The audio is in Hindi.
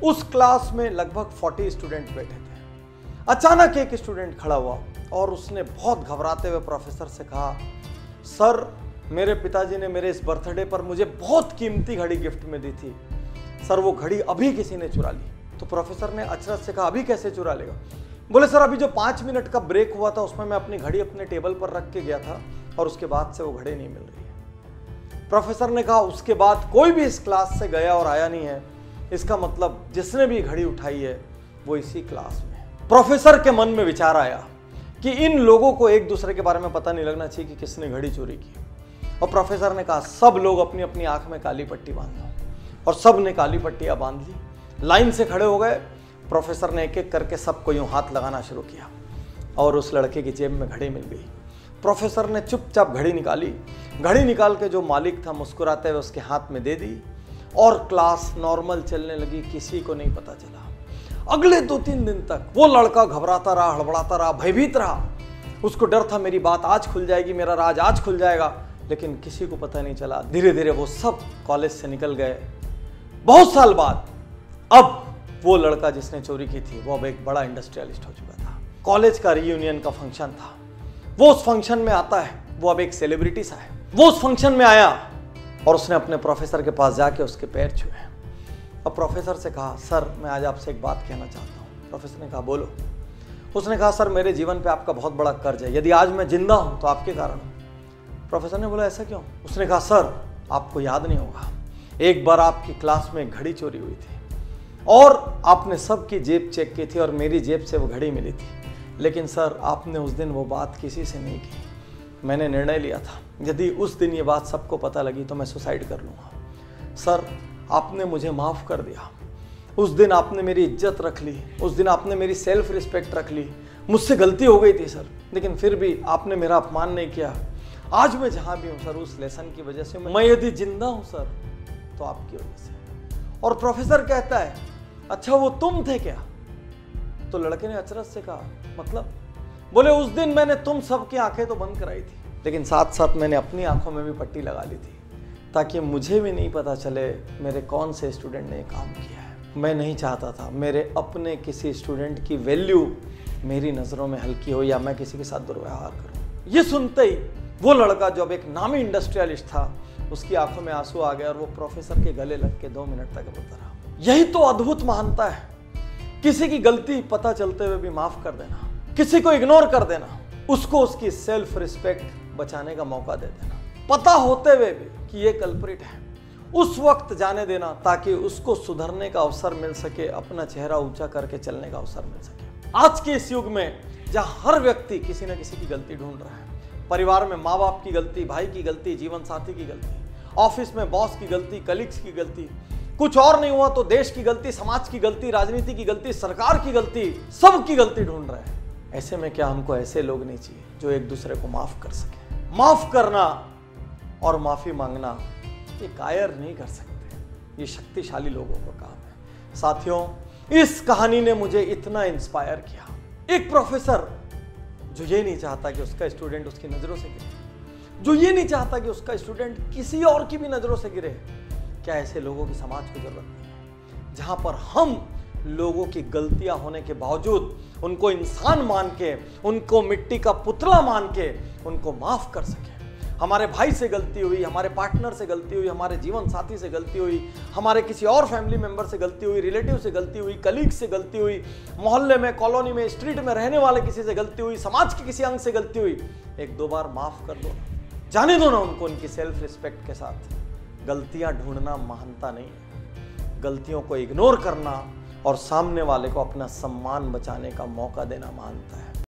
उस क्लास में लगभग 40 स्टूडेंट बैठे थे। अचानक एक स्टूडेंट खड़ा हुआ और उसने बहुत घबराते हुए प्रोफेसर से कहा, सर मेरे पिताजी ने मेरे इस बर्थडे पर मुझे बहुत कीमती घड़ी गिफ्ट में दी थी, सर वो घड़ी अभी किसी ने चुरा ली। तो प्रोफेसर ने अचरज से कहा, अभी कैसे चुरा लेगा? बोले, सर अभी जो 5 मिनट का ब्रेक हुआ था उसमें मैं अपनी घड़ी अपने टेबल पर रख के गया था और उसके बाद से वो घड़ी नहीं मिल रही है। प्रोफेसर ने कहा, उसके बाद कोई भी इस क्लास से गया और आया नहीं है, इसका मतलब जिसने भी घड़ी उठाई है वो इसी क्लास में है। प्रोफेसर के मन में विचार आया कि इन लोगों को एक दूसरे के बारे में पता नहीं लगना चाहिए कि किसने घड़ी चोरी की। और प्रोफेसर ने कहा, सब लोग अपनी अपनी आंख में काली पट्टी बांध लो। और सब ने काली पट्टियां बांध ली, लाइन से खड़े हो गए। प्रोफेसर ने एक एक करके सबको यूं हाथ लगाना शुरू किया और उस लड़के की जेब में घड़ी मिल गई। प्रोफेसर ने चुपचाप घड़ी निकाली, घड़ी निकाल के जो मालिक था मुस्कुराते हुए उसके हाथ में दे दी और क्लास नॉर्मल चलने लगी, किसी को नहीं पता चला। अगले 2-3 दिन तक वो लड़का घबराता रहा, हड़बड़ाता रहा, भयभीत रहा। उसको डर था मेरी बात आज खुल जाएगी, मेरा राज आज खुल जाएगा, लेकिन किसी को पता नहीं चला। धीरे धीरे वो सब कॉलेज से निकल गए। बहुत साल बाद अब वो लड़का जिसने चोरी की थी वो अब एक बड़ा इंडस्ट्रियलिस्ट हो चुका था। कॉलेज का रीयूनियन का फंक्शन था, वो उस फंक्शन में आता है, वो अब एक सेलिब्रिटी सा है। वो उस फंक्शन में आया और उसने अपने प्रोफेसर के पास जाके उसके पैर छुए। अब प्रोफेसर से कहा, सर मैं आज आपसे एक बात कहना चाहता हूँ। प्रोफेसर ने कहा, बोलो। उसने कहा, सर मेरे जीवन पे आपका बहुत बड़ा कर्ज है, यदि आज मैं जिंदा हूँ तो आपके कारण। प्रोफेसर ने बोला, ऐसा क्यों? उसने कहा, सर आपको याद नहीं होगा, एक बार आपकी क्लास में एक घड़ी चोरी हुई थी और आपने सबकी जेब चेक की थी और मेरी जेब से वो घड़ी मिली थी, लेकिन सर आपने उस दिन वो बात किसी से नहीं की। मैंने निर्णय लिया था यदि उस दिन ये बात सबको पता लगी तो मैं सुसाइड कर लूँगा। सर आपने मुझे माफ़ कर दिया, उस दिन आपने मेरी इज्जत रख ली, उस दिन आपने मेरी सेल्फ रिस्पेक्ट रख ली। मुझसे गलती हो गई थी सर, लेकिन फिर भी आपने मेरा अपमान नहीं किया। आज मैं जहाँ भी हूँ सर उस लेसन की वजह से, मैं यदि जिंदा हूँ सर तो आपकी वजह से। और प्रोफेसर कहता है, अच्छा वो तुम थे क्या? तो लड़के ने अचरज से कहा, मतलब? बोले, उस दिन मैंने तुम सबकी आंखें तो बंद कराई थी, लेकिन साथ साथ मैंने अपनी आंखों में भी पट्टी लगा ली थी ताकि मुझे भी नहीं पता चले मेरे कौन से स्टूडेंट ने ये काम किया है। मैं नहीं चाहता था मेरे अपने किसी स्टूडेंट की वैल्यू मेरी नज़रों में हल्की हो या मैं किसी के साथ दुर्व्यवहार करूं। ये सुनते ही वो लड़का जो अब एक नामी इंडस्ट्रियलिस्ट था, उसकी आंखों में आंसू आ गया और वो प्रोफेसर के गले लग के 2 मिनट तक रोता रहा। यही तो अद्भुत महानता है, किसी की गलती पता चलते हुए भी माफ कर देना, किसी को इग्नोर कर देना, उसको उसकी सेल्फ रिस्पेक्ट बचाने का मौका दे देना, पता होते हुए भी कि ये कल्प्रिट है, उस वक्त जाने देना ताकि उसको सुधरने का अवसर मिल सके, अपना चेहरा ऊंचा करके चलने का अवसर मिल सके। आज के इस युग में जहां हर व्यक्ति किसी न किसी की गलती ढूंढ रहा है, परिवार में माँ बाप की गलती, भाई की गलती, जीवन साथी की गलती, ऑफिस में बॉस की गलती, कलीग्स की गलती, कुछ और नहीं हुआ तो देश की गलती, समाज की गलती, राजनीति की गलती, सरकार की गलती, सबकी गलती ढूंढ रहे हैं। ऐसे में क्या हमको ऐसे लोग नहीं चाहिए जो एक दूसरे को माफ कर सके? माफ करना और माफी मांगना ये कायर नहीं कर सकते, ये शक्तिशाली लोगों का काम है। साथियों, इस कहानी ने मुझे इतना इंस्पायर किया। एक प्रोफेसर जो ये नहीं चाहता कि उसका स्टूडेंट उसकी नजरों से गिरे, जो ये नहीं चाहता कि उसका स्टूडेंट किसी और की भी नजरों से गिरे, क्या ऐसे लोगों की समाज को जरूरत नहीं है? जहां पर हम लोगों की गलतियां होने के बावजूद उनको इंसान मान के, उनको मिट्टी का पुतला मान के उनको माफ कर सके। हमारे भाई से गलती हुई, हमारे पार्टनर से गलती हुई, हमारे जीवन साथी से गलती हुई, हमारे किसी और फैमिली मेंबर से गलती हुई, रिलेटिव से गलती हुई, कलीग से गलती हुई, मोहल्ले में, कॉलोनी में, स्ट्रीट में रहने वाले किसी से गलती हुई, समाज के किसी अंग से गलती हुई, 1-2 बार माफ कर दो, जाने दो ना उनको उनकी सेल्फ रिस्पेक्ट के साथ। गलतियां ढूंढना महानता नहीं है, गलतियों को इग्नोर करना और सामने वाले को अपना सम्मान बचाने का मौका देना महानता है।